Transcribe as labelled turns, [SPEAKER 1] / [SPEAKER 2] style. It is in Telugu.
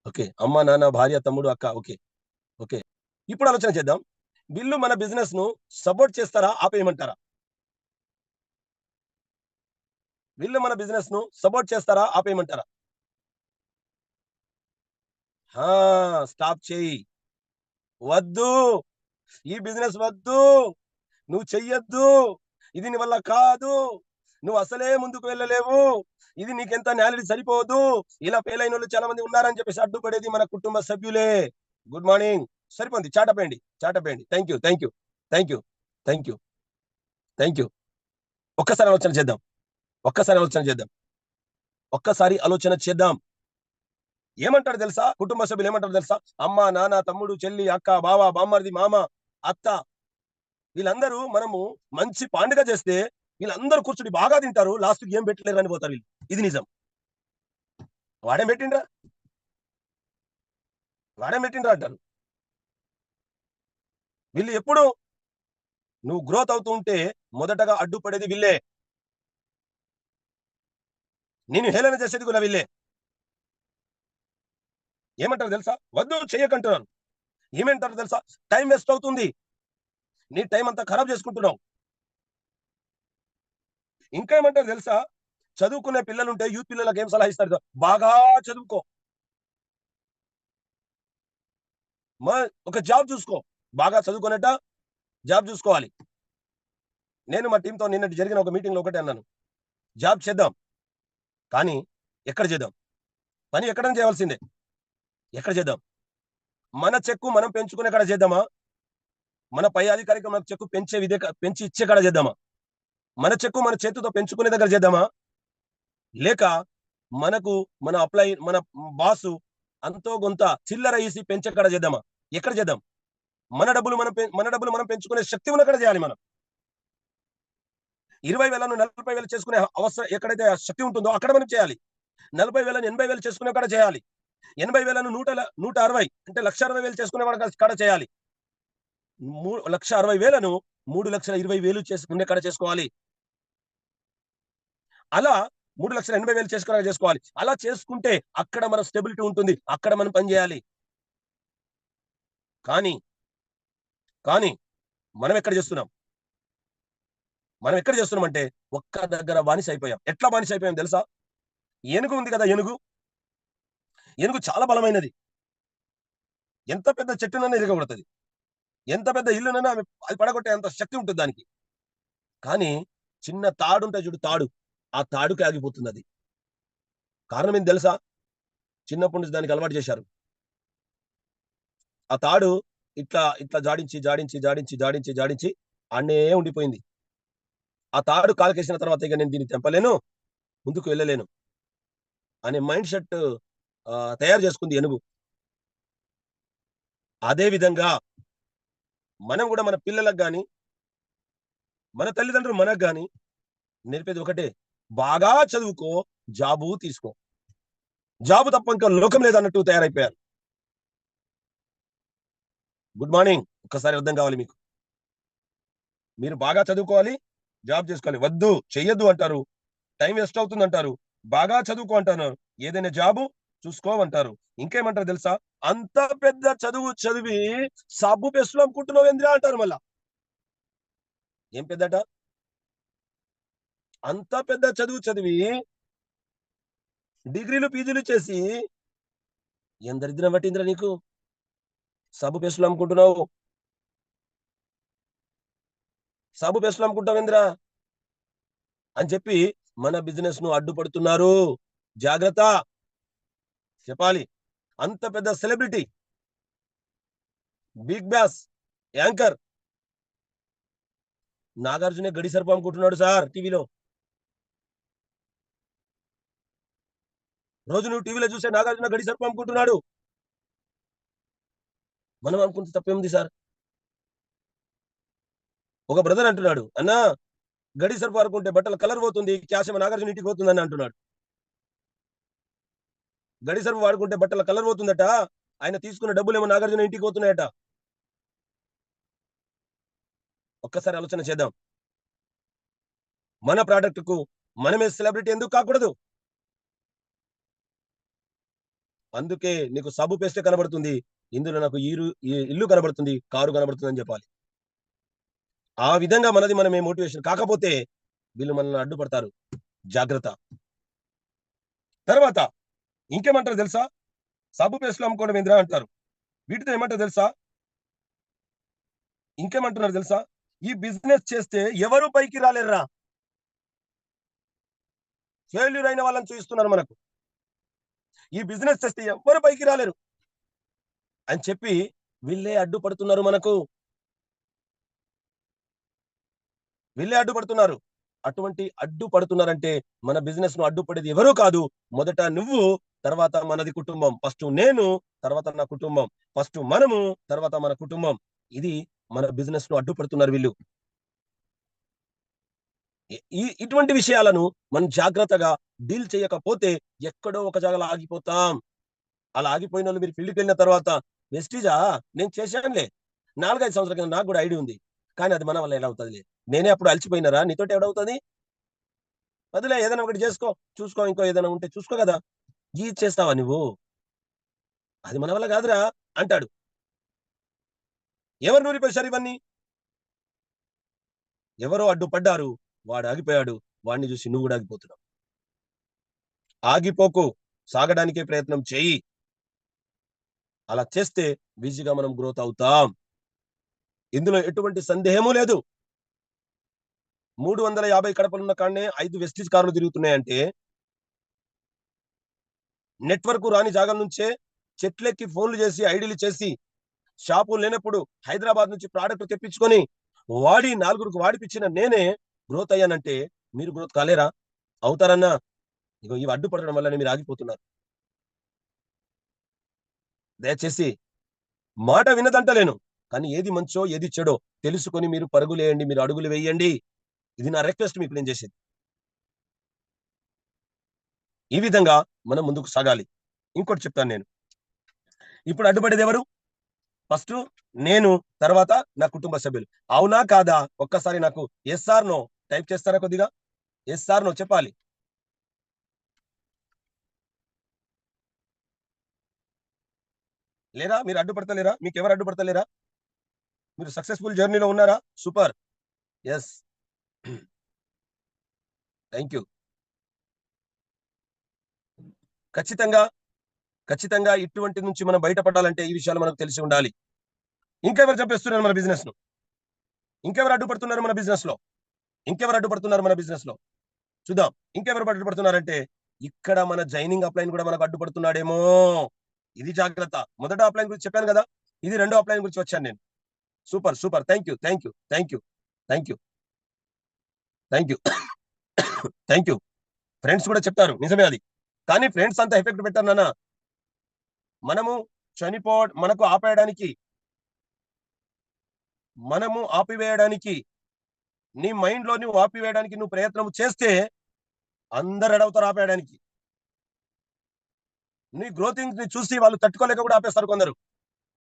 [SPEAKER 1] ఓకే. అమ్మ, నాన్న, భార్య, తమ్ముడు, అక్క. ఓకే. ఓకే. ఇప్పుడు ఆలోచన చేద్దాం. వీళ్ళు మన బిజినెస్‌ను సపోర్ట్ చేస్తారా? ఆపేయమంటారా? వీళ్ళు మన బిజినెస్‌ను సపోర్ట్ చేస్తారా? ఆపేయమంటారా? ఆ! స్టాప్ చెయ్యి. వద్దు. ఈ బిజినెస్ వద్దు. నువ్వు చెయ్యొద్దు. ఇది నీ వల్ల కాదు. నువ్వు అసలే ముందుకు వెళ్ళలేవు. ఇది నీకెంత నాలెడ్జ్ సరిపోదు. ఇలా ఫెయిల్ అయినోళ్ళు చాలా మంది ఉన్నారని చెప్పేసి అడ్డుపడేది మన కుటుంబ సభ్యులే. Good morning. సరిపోయింది. చాటపేయండి. చాటపేయండి. Thank you. Thank you. Thank you. Thank you. Thank you. ఒక్కసారి ఆలోచన చేద్దాం. ఒక్కసారి ఆలోచన చేద్దాం. ఒక్కసారి ఆలోచన చేద్దాం. ఏమంటారు తెలుసా? కుటుంబ సభ్యులు ఏమంటారు తెలుసా? అమ్మ, నాన్న, తమ్ముడు, చెల్లి, అక్క, బావ, బామ్మర్ది, మామ, అత్త వీళ్ళందరూ మనము మంచి పండుగ చేస్తే వీళ్ళందరూ కూర్చుని బాగా తింటారు. లాస్ట్‌కి ఏం పెట్టలేరు అని పోతారు వీళ్ళు. ఇది నిజం. వాడేం పెట్టిండ్రా? వాడేం పెట్టిండ్రా అంటారు. వీళ్ళు ఎప్పుడు నువ్వు గ్రోత్ అవుతూ ఉంటే మొదటగా అడ్డుపడేది వీళ్ళే. నిన్ను హేళన చేసేది కూడా వీళ్ళే. ఏమంటారు తెలుసా? వద్దు చెయ్యకంటున్నాను. ఏమంటారు తెలుసా? టైం వేస్ట్ అవుతుంది. నీ టైం అంతా ఖరాబ్ చేసుకుంటున్నావు. ఇంకా ఏమంటారు తెలుసా? చదువుకునే పిల్లలుంటే యూత్ పిల్లలకి ఏం సలహా ఇస్తారు? బాగా చదువుకో. మ ఒక జాబ్ చూసుకో. బాగా చదువుకునేట జాబ్ చూసుకోవాలి. నేను మా టీమ్‌తో నిన్నటి జరిగిన ఒక మీటింగ్‌లో ఒకటే అన్నాను. జాబ్ చేద్దాం. కానీ ఎక్కడ చేద్దాం? పని ఎక్కడైనా చేయవలసిందే. ఎక్కడ చేద్దాం? మన చెక్కు మనం పెంచుకునే కాడ చేద్దామా? మన పై అధికారికి మన చెక్కు పెంచి ఇచ్చే కాడ చేద్దామా? మన చెక్కు మన చేతితో పెంచుకునే దగ్గర చేద్దామా? లేక మనకు మన బాసు అంతో కొంత చిల్లర ఈసి పెంచే కాడ చేద్దామా? ఎక్కడ చేద్దాం? మన డబ్బులు మనం పెంచుకునే శక్తి ఉన్న కాడ చేయాలి మనం. 20,000ను 40,000 చేసుకునే అవసరం ఎక్కడైతే శక్తి ఉంటుందో అక్కడ మనం చేయాలి. 40,000ని 80,000 చేసుకునే కాడ చేయాలి. 80,000ను 160 అంటే 1,60,000 చేసుకునే వాడి కాడ చేయాలి. 1,60,000ను 3,20,000 చేసుకునే కాడ చేసుకోవాలి. అలా 3,80,000 చేసుకునేలా చేసుకోవాలి. అలా చేసుకుంటే అక్కడ మన స్టెబిలిటీ ఉంటుంది. అక్కడ మనం పని చేయాలి. కానీ, కానీ మనం ఎక్కడ చేస్తున్నాం? మనం ఎక్కడ చేస్తున్నామంటే ఒక్క దగ్గర బానిస అయిపోయాం. ఎట్లా బానిస అయిపోయాం తెలుసా? ఏనుగు ఉంది కదా ఏనుగు. ఏనుగు చాలా బలమైనది. ఎంత పెద్ద చెట్టునన్నా ఇరగగొడతది. ఎంత పెద్ద ఇల్లునన్నా అది పడగొట్టే అంత శక్తి ఉంటుంది దానికి. కానీ చిన్న తాడుంటాయి చూడు తాడు. ఆ తాడుకే ఆగిపోతుందది. కారణం ఏంటి తెలుసా? చిన్నప్పటి నుంచి దానికి అలవాటు చేశారు. ఆ తాడు ఇట్లా జాడించి ఆడనే ఉండిపోయింది. ఆ తాడు కాలుకేసిన తర్వాత ఇక నేను దీన్ని తెంపలేను, ముందుకు వెళ్ళలేను అనే మైండ్ సెట్ తయారు చేసుకుంది ఏనుగు. అదే విధంగా మనం గూడా మన పిల్లలకు గాని, మన తల్లిదండ్రులు మనకు గాని నేర్పేది ఒకటే. బాగా చదువుకో, జాబు తీసుకో. జాబు తప్ప ఇంకా లోకం లేదన్నట్టు తయారైపోయారు. Good morning. ఒక్కసారి అర్థం కావాలి మీకు. మీరు బాగా చదువుకోవాలి, జాబ్ చేసుకోవాలి. వద్దు, చెయ్యొద్దు అంటారు. టైం వేస్ట్ అవుతుందంటారు. బాగా చదువుకో అంటున్నారు. ఏదైనా జాబు చూసుకోమంటారు. ఇంకేమంటారు తెలుసా? అంత పెద్ద చదువు చదివి సబ్బు పెస్టులు అమ్ముకుంటున్నావేందిరా అంటారు మళ్ళా. ఏం పెద్దట? అంత పెద్ద చదువు చదివి డిగ్రీలు, పీజీలు చేసి ఏం దరిద్రం పట్టిందిరా నీకు? సబ్బు పెస్టులు అమ్ముకుంటున్నావు. సబ్బు పెస్టులు అమ్ముకుంటావేందిరా? అని చెప్పి మన బిజినెస్‌ను అడ్డుపడుతున్నారు. జాగ్రత్త చెప్పాలి. అంత పెద్ద సెలబ్రిటీ, బిగ్ బాస్, యాంకర్ 'నాగార్జునే' గడి సరుపు అమ్ముకుంటున్నాడు సార్ టీవీలో. రోజు నువ్వు టీవీలో చూసే 'నాగార్జున' గడి సరుపు అమ్ముకుంటున్నాడు. మనం అనుకుంటే తప్పేముంది సార్? ఒక బ్రదర్ అంటున్నాడు, "అన్నా గడి సరుపు వాడుకుంటే బట్టల కలర్ పోతుంది. క్యాష్ ఏమో 'నాగార్జున' ఇంటికి పోతుందని" అంటున్నాడు. గడి సరుపు వాడుకుంటే బట్టల కలర్ పోతుందట. ఆయన తీసుకున్న డబ్బులేమో 'నాగార్జున' ఇంటికి పోతున్నాయట. ఒక్కసారి ఆలోచన చేద్దాం. మన ప్రొడక్ట్‌కు మనమే సెలబ్రిటీ ఎందుకు కాకూడదు? అందుకే నీకు సబ్బు పేస్తే కనబడుతుంది, ఇందులో నాకు ఇల్లు కనబడుతుంది, కారు కనబడుతుంది అని చెప్పాలి. ఆ విధంగా మనది మనమే మోటివేషన్ కాకపోతే వీళ్ళు మనల్ని అడ్డుపడతారు. జాగ్రత్త. తర్వాత ఇంకేమంటారు తెలుసా? సబ్బు పేస్టులు అమ్ముకోవడం ఏందిరా అంటారు. వీటితో ఏమంటారు తెలుసా? ఇంకేమంటున్నారు తెలుసా? ఈ బిజినెస్ చేస్తే ఎవరు పైకి రాలేరురా. ఫెయిల్యూర్ అయిన వాళ్ళని చూపిస్తున్నారు మనకు. ఈ బిజినెస్ చేస్తే ఎవ్వరు పైకి రాలేరు అని చెప్పి వీళ్ళే అడ్డుపడుతున్నారు మనకు. వీళ్ళే అడ్డుపడుతున్నారు. అటువంటి అడ్డుపడుతున్నారంటే మన బిజినెస్ ను అడ్డుపడేది ఎవరూ కాదు. మొదట నువ్వు, తర్వాత మనది కుటుంబం. ఫస్ట్ నేను, తర్వాత నా కుటుంబం. ఫస్ట్ మనము, తర్వాత మన కుటుంబం. ఇది మన బిజినెస్ ను అడ్డుపడుతున్నారు వీళ్ళు. ఇటువంటి విషయాలను మనం జాగ్రత్తగా డీల్ చేయకపోతే ఎక్కడో ఒక జాగాలో ఆగిపోతాం. అలా ఆగిపోయిన వాళ్ళు మీరు ఫీల్డ్కి వెళ్ళిన తర్వాత వెస్టీజా నేను చేశానులే, 4-5 సంవత్సరాల కింద నాకు కూడా ఐడియా ఉంది, కానీ అది మన వల్ల ఎలా అవుతుంది? నేనే అప్పుడు అలసిపోయినారా, నీతోటి ఎవడవుతుంది? వదిలే, ఏదైనా ఒకటి చేసుకో, చూసుకో, ఇంకో ఏదైనా ఉంటే చూసుకో కదా. ఈ చేస్తావా నువ్వు? అది మన వల్ల కాదురా అంటాడు. ఎవరు నూరిపోయారు ఇవన్నీ? ఎవరో అడ్డుపడ్డారు, వాడు ఆగిపోయాడు. వాడిని చూసి నువ్వు కూడా ఆగిపోతున్నావు. ఆగిపోకు, సాగడానికే ప్రయత్నం చేయి. అలా చేస్తే ఈజీగా మనం గ్రోత్ అవుతాం. ఇందులో ఎటువంటి సందేహము లేదు. 350 కడపలున్న కాడనే 5 వెస్టీజ్ కార్లు తిరుగుతున్నాయంటే నెట్వర్క్ రాని జాగాల నుంచే చెట్లెక్కి ఫోన్లు చేసి ఐడీలు చేసి షాపులు లేనప్పుడు హైదరాబాద్ నుంచి ప్రోడక్ట్ తెప్పించుకొని వాడి 4గురికి వాడిపించిన నేనే గ్రోత్ అయ్యానంటే మీరు గ్రోత్ కాలేరా? అవుతారన్నా? ఇగో ఇవి అడ్డుపడడం వల్లనే మీరు ఆగిపోతున్నారు. దయచేసి మాట వినదంటలేను, కానీ ఏది మంచో ఏది చెడో తెలుసుకొని మీరు పరుగులేయండి, మీరు అడుగులు వేయండి. ఇది నా రిక్వెస్ట్ మీకు నేను చేసేది. ఈ విధంగా మనం ముందుకు సాగాలి. ఇంకోటి చెప్తాను నేను. ఇప్పుడు అడ్డుపడేది ఎవరు? ఫస్ట్ నేను, తర్వాత నా కుటుంబ సభ్యులు. అవునా కాదా? ఒక్కసారి నాకు ఎస్ ఆర్ నో టైప్ చేస్తారా కొద్దిగా? ఎస్ ఆర్ నో చెప్పాలి. లేదా మీరు అడ్డుపడతలేరా? మీకు ఎవరు అడ్డుపడతలేరా? మీరు సక్సెస్ఫుల్ జర్నీలో ఉన్నారా? సూపర్. ఎస్. Thank you. ఖచ్చితంగా, ఖచ్చితంగా ఇటువంటి నుంచి మనం బయటపడాలంటే ఈ విషయాలు మనకు తెలిసి ఉండాలి. ఇంకెవరు చంపేస్తున్నారు మన బిజినెస్ ను? ఇంకెవరు అడ్డుపడుతున్నారు మన బిజినెస్ లో? ఇంకెవరు అడ్డుపడుతున్నారు మన బిజినెస్ లో? చూద్దాం. ఇంకెవరు అడ్డుపడుతున్నారంటే ఇక్కడ మన జైనింగ్ అప్లైన్ కూడా మనకు అడ్డుపడుతున్నాడేమో. ఇది జాగ్రత్త. మొదట అప్లైన్ గురించి చెప్పాను కదా, ఇది రెండో అప్లైన్ గురించి వచ్చాను నేను. Super super. Thank you, thank you, thank you, thank you, thank you, thank you. Friends కూడా చెప్తారు, నిజమే అది. కానీ ఫ్రెండ్స్ అంత ఎఫెక్ట్ పెట్టారు నాన్న. మనము మనకు ఆపేయడానికి, మనము ఆపివేయడానికి, నీ మైండ్ లో నువ్వు ఆపివేయడానికి నువ్వు ప్రయత్నం చేస్తే అందరు అడవుతారు ఆపేయడానికి. నీ గ్రోతింగ్ ని చూసి వాళ్ళు తట్టుకోలేక కూడా ఆపేస్తారు కొందరు.